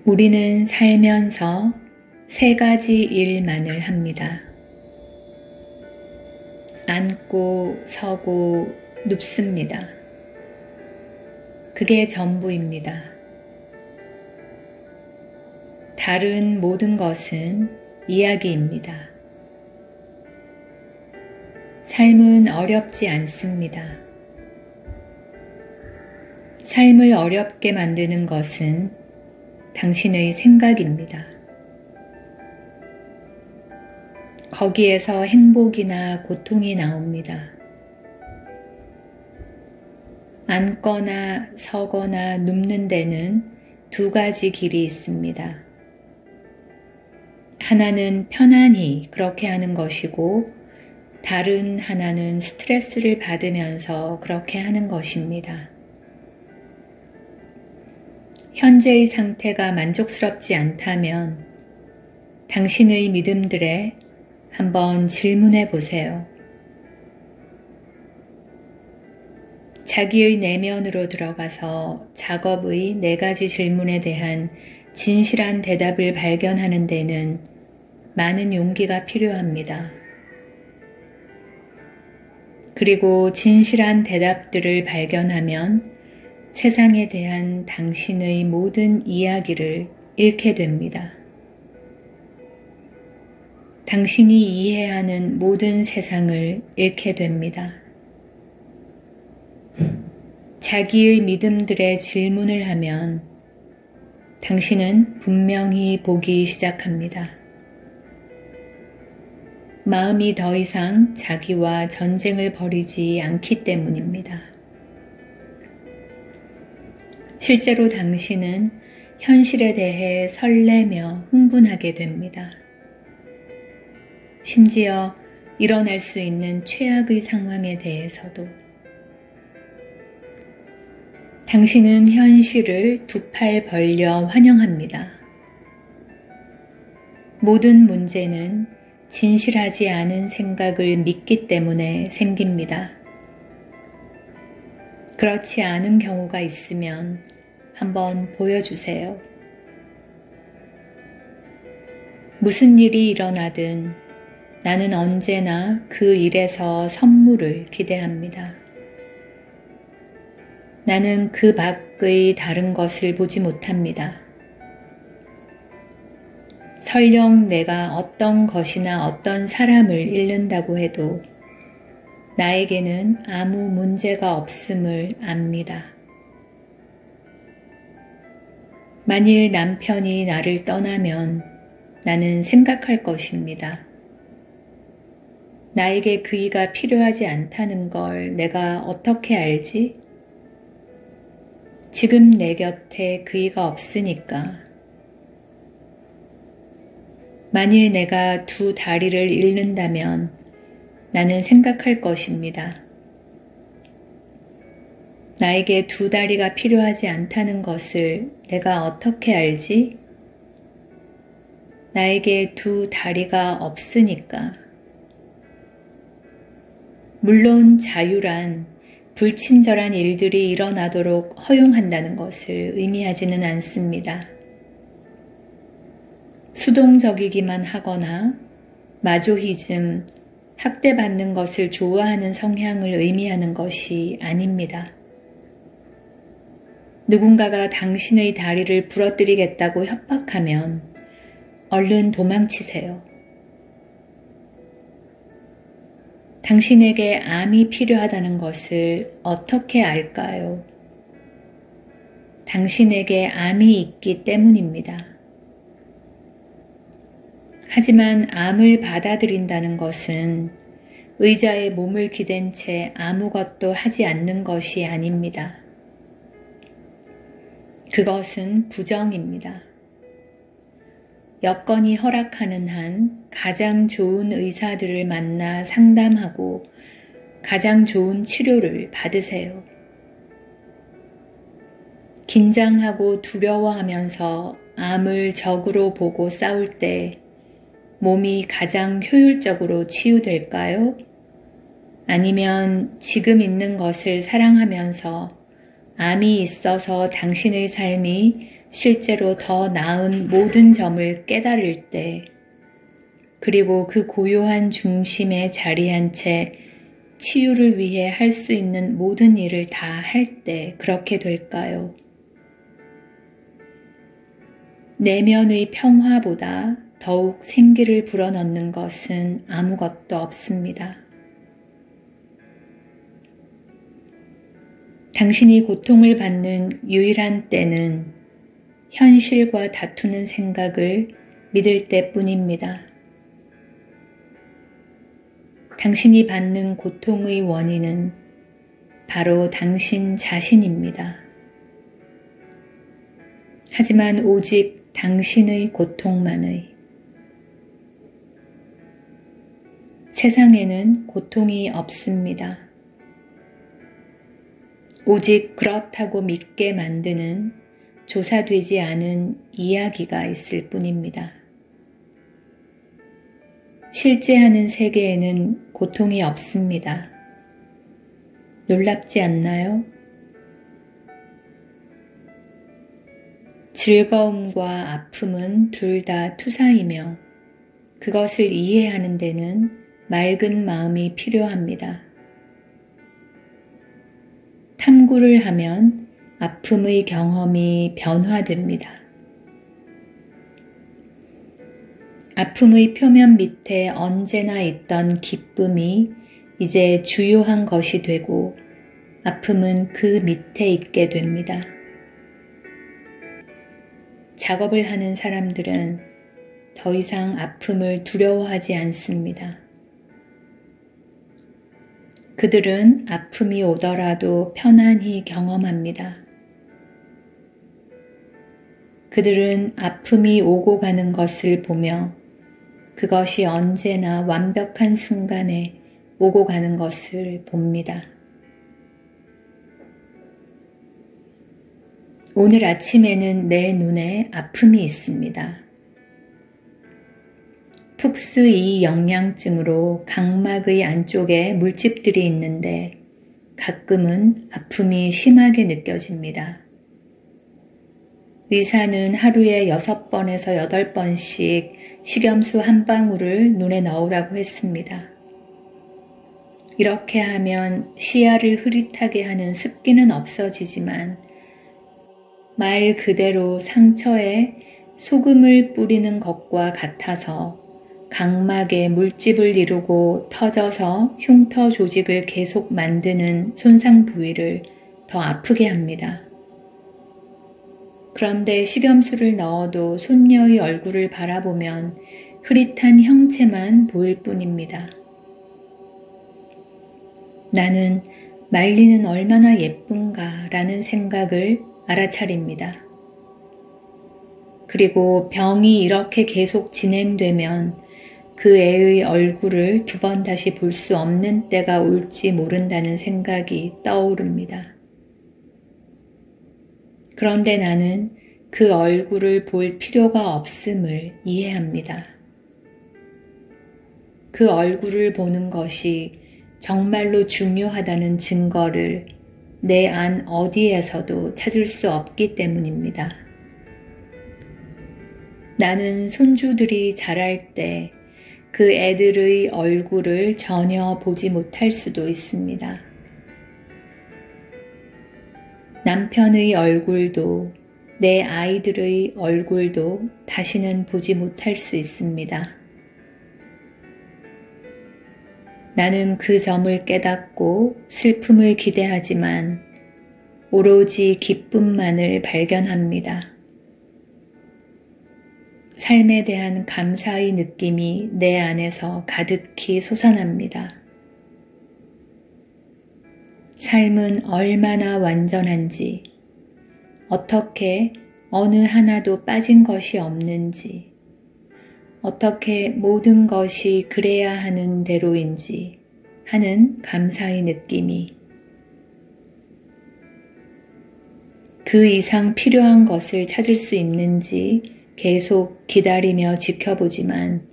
우리는 살면서 세 가지 일만을 합니다. 앉고 서고 눕습니다. 그게 전부입니다. 다른 모든 것은 이야기입니다. 삶은 어렵지 않습니다. 삶을 어렵게 만드는 것은 당신의 생각입니다. 거기에서 행복이나 고통이 나옵니다. 앉거나 서거나 눕는 데는 두 가지 길이 있습니다. 하나는 편안히 그렇게 하는 것이고 다른 하나는 스트레스를 받으면서 그렇게 하는 것입니다. 현재의 상태가 만족스럽지 않다면 당신의 믿음들에 한번 질문해 보세요. 자기의 내면으로 들어가서 작업의 네 가지 질문에 대한 진실한 대답을 발견하는 데는 많은 용기가 필요합니다. 그리고 진실한 대답들을 발견하면 세상에 대한 당신의 모든 이야기를 잃게 됩니다. 당신이 이해하는 모든 세상을 잃게 됩니다. 자기의 믿음들의 질문을 하면 당신은 분명히 보기 시작합니다. 마음이 더 이상 자기와 전쟁을 벌이지 않기 때문입니다. 실제로 당신은 현실에 대해 설레며 흥분하게 됩니다. 심지어 일어날 수 있는 최악의 상황에 대해서도. 당신은 현실을 두 팔 벌려 환영합니다. 모든 문제는 진실하지 않은 생각을 믿기 때문에 생깁니다. 그렇지 않은 경우가 있으면 한번 보여주세요. 무슨 일이 일어나든 나는 언제나 그 일에서 선물을 기대합니다. 나는 그 밖의 다른 것을 보지 못합니다. 설령 내가 어떤 것이나 어떤 사람을 잃는다고 해도 나에게는 아무 문제가 없음을 압니다. 만일 남편이 나를 떠나면 나는 생각할 것입니다. 나에게 그이가 필요하지 않다는 걸 내가 어떻게 알지? 지금 내 곁에 그이가 없으니까. 만일 내가 두 다리를 잃는다면 나는 생각할 것입니다. 나에게 두 다리가 필요하지 않다는 것을 내가 어떻게 알지? 나에게 두 다리가 없으니까. 물론 자유란 불친절한 일들이 일어나도록 허용한다는 것을 의미하지는 않습니다. 수동적이기만 하거나 마조히즘, 학대받는 것을 좋아하는 성향을 의미하는 것이 아닙니다. 누군가가 당신의 다리를 부러뜨리겠다고 협박하면 얼른 도망치세요. 당신에게 암이 필요하다는 것을 어떻게 알까요? 당신에게 암이 있기 때문입니다. 하지만 암을 받아들인다는 것은 의자에 몸을 기댄 채 아무것도 하지 않는 것이 아닙니다. 그것은 부정입니다. 여건이 허락하는 한 가장 좋은 의사들을 만나 상담하고 가장 좋은 치료를 받으세요. 긴장하고 두려워하면서 암을 적으로 보고 싸울 때 몸이 가장 효율적으로 치유될까요? 아니면 지금 있는 것을 사랑하면서 암이 있어서 당신의 삶이 실제로 더 나은 모든 점을 깨달을 때, 그리고 그 고요한 중심에 자리한 채 치유를 위해 할 수 있는 모든 일을 다 할 때 그렇게 될까요? 내면의 평화보다 더욱 생기를 불어넣는 것은 아무것도 없습니다. 당신이 고통을 받는 유일한 때는 현실과 다투는 생각을 믿을 때뿐입니다. 당신이 받는 고통의 원인은 바로 당신 자신입니다. 하지만 오직 당신의 고통만의. 세상에는 고통이 없습니다. 오직 그렇다고 믿게 만드는 조사되지 않은 이야기가 있을 뿐입니다. 실제 하는 세계에는 고통이 없습니다. 놀랍지 않나요? 즐거움과 아픔은 둘 다 투사이며 그것을 이해하는 데는 맑은 마음이 필요합니다. 탐구를 하면 아픔의 경험이 변화됩니다. 아픔의 표면 밑에 언제나 있던 기쁨이 이제 주요한 것이 되고 아픔은 그 밑에 있게 됩니다. 작업을 하는 사람들은 더 이상 아픔을 두려워하지 않습니다. 그들은 아픔이 오더라도 편안히 경험합니다. 그들은 아픔이 오고 가는 것을 보며 그것이 언제나 완벽한 순간에 오고 가는 것을 봅니다. 오늘 아침에는 내 눈에 아픔이 있습니다. 푹스 이 영양증으로 각막의 안쪽에 물집들이 있는데 가끔은 아픔이 심하게 느껴집니다. 의사는 하루에 6번에서 8번씩 식염수 한 방울을 눈에 넣으라고 했습니다. 이렇게 하면 시야를 흐릿하게 하는 습기는 없어지지만 말 그대로 상처에 소금을 뿌리는 것과 같아서 각막에 물집을 이루고 터져서 흉터 조직을 계속 만드는 손상 부위를 더 아프게 합니다. 그런데 식염수를 넣어도 손녀의 얼굴을 바라보면 흐릿한 형체만 보일 뿐입니다. 나는 말리는 얼마나 예쁜가 라는 생각을 알아차립니다. 그리고 병이 이렇게 계속 진행되면 그 애의 얼굴을 2번 다시 볼 수 없는 때가 올지 모른다는 생각이 떠오릅니다. 그런데 나는 그 얼굴을 볼 필요가 없음을 이해합니다. 그 얼굴을 보는 것이 정말로 중요하다는 증거를 내 안 어디에서도 찾을 수 없기 때문입니다. 나는 손주들이 자랄 때 그 애들의 얼굴을 전혀 보지 못할 수도 있습니다. 남편의 얼굴도 내 아이들의 얼굴도 다시는 보지 못할 수 있습니다. 나는 그 점을 깨닫고 슬픔을 기대하지만 오로지 기쁨만을 발견합니다. 삶에 대한 감사의 느낌이 내 안에서 가득히 솟아납니다. 삶은 얼마나 완전한지, 어떻게 어느 하나도 빠진 것이 없는지, 어떻게 모든 것이 그래야 하는 대로인지 하는 감사의 느낌이 그 이상 필요한 것을 찾을 수 있는지 계속 기다리며 지켜보지만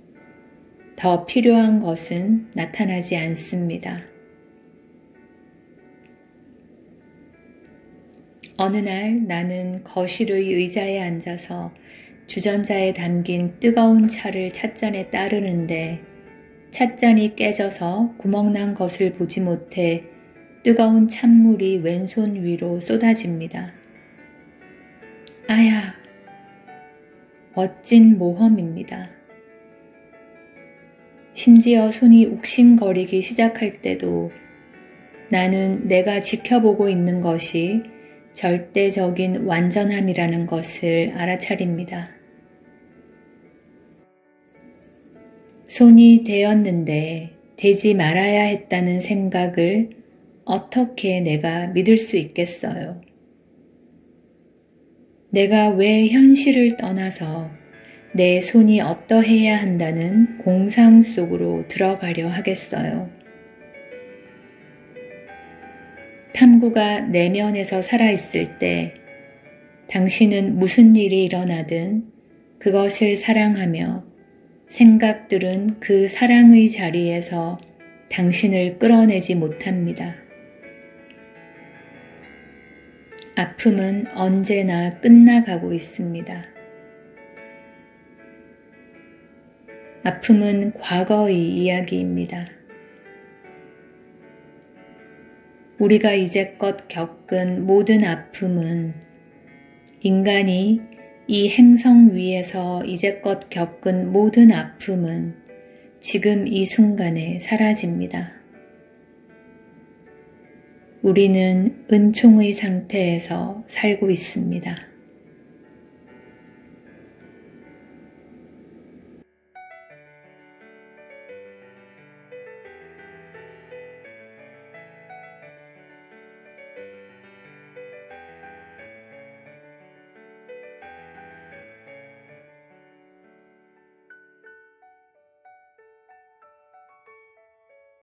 더 필요한 것은 나타나지 않습니다. 어느 날 나는 거실의 의자에 앉아서 주전자에 담긴 뜨거운 차를 찻잔에 따르는데 찻잔이 깨져서 구멍난 것을 보지 못해 뜨거운 찬물이 왼손 위로 쏟아집니다. 아야! 멋진 모험입니다. 심지어 손이 욱신거리기 시작할 때도 나는 내가 지켜보고 있는 것이 절대적인 완전함이라는 것을 알아차립니다. 손이 되었는데 되지 말아야 했다는 생각을 어떻게 내가 믿을 수 있겠어요? 내가 왜 현실을 떠나서 내 손이 어떠해야 한다는 공상 속으로 들어가려 하겠어요? 탐구가 내면에서 살아있을 때 당신은 무슨 일이 일어나든 그것을 사랑하며 생각들은 그 사랑의 자리에서 당신을 끌어내지 못합니다. 아픔은 언제나 끝나가고 있습니다. 아픔은 과거의 이야기입니다. 우리가 이제껏 겪은 모든 아픔은 인간이 이 행성 위에서 이제껏 겪은 모든 아픔은 지금 이 순간에 사라집니다. 우리는 은총의 상태에서 살고 있습니다.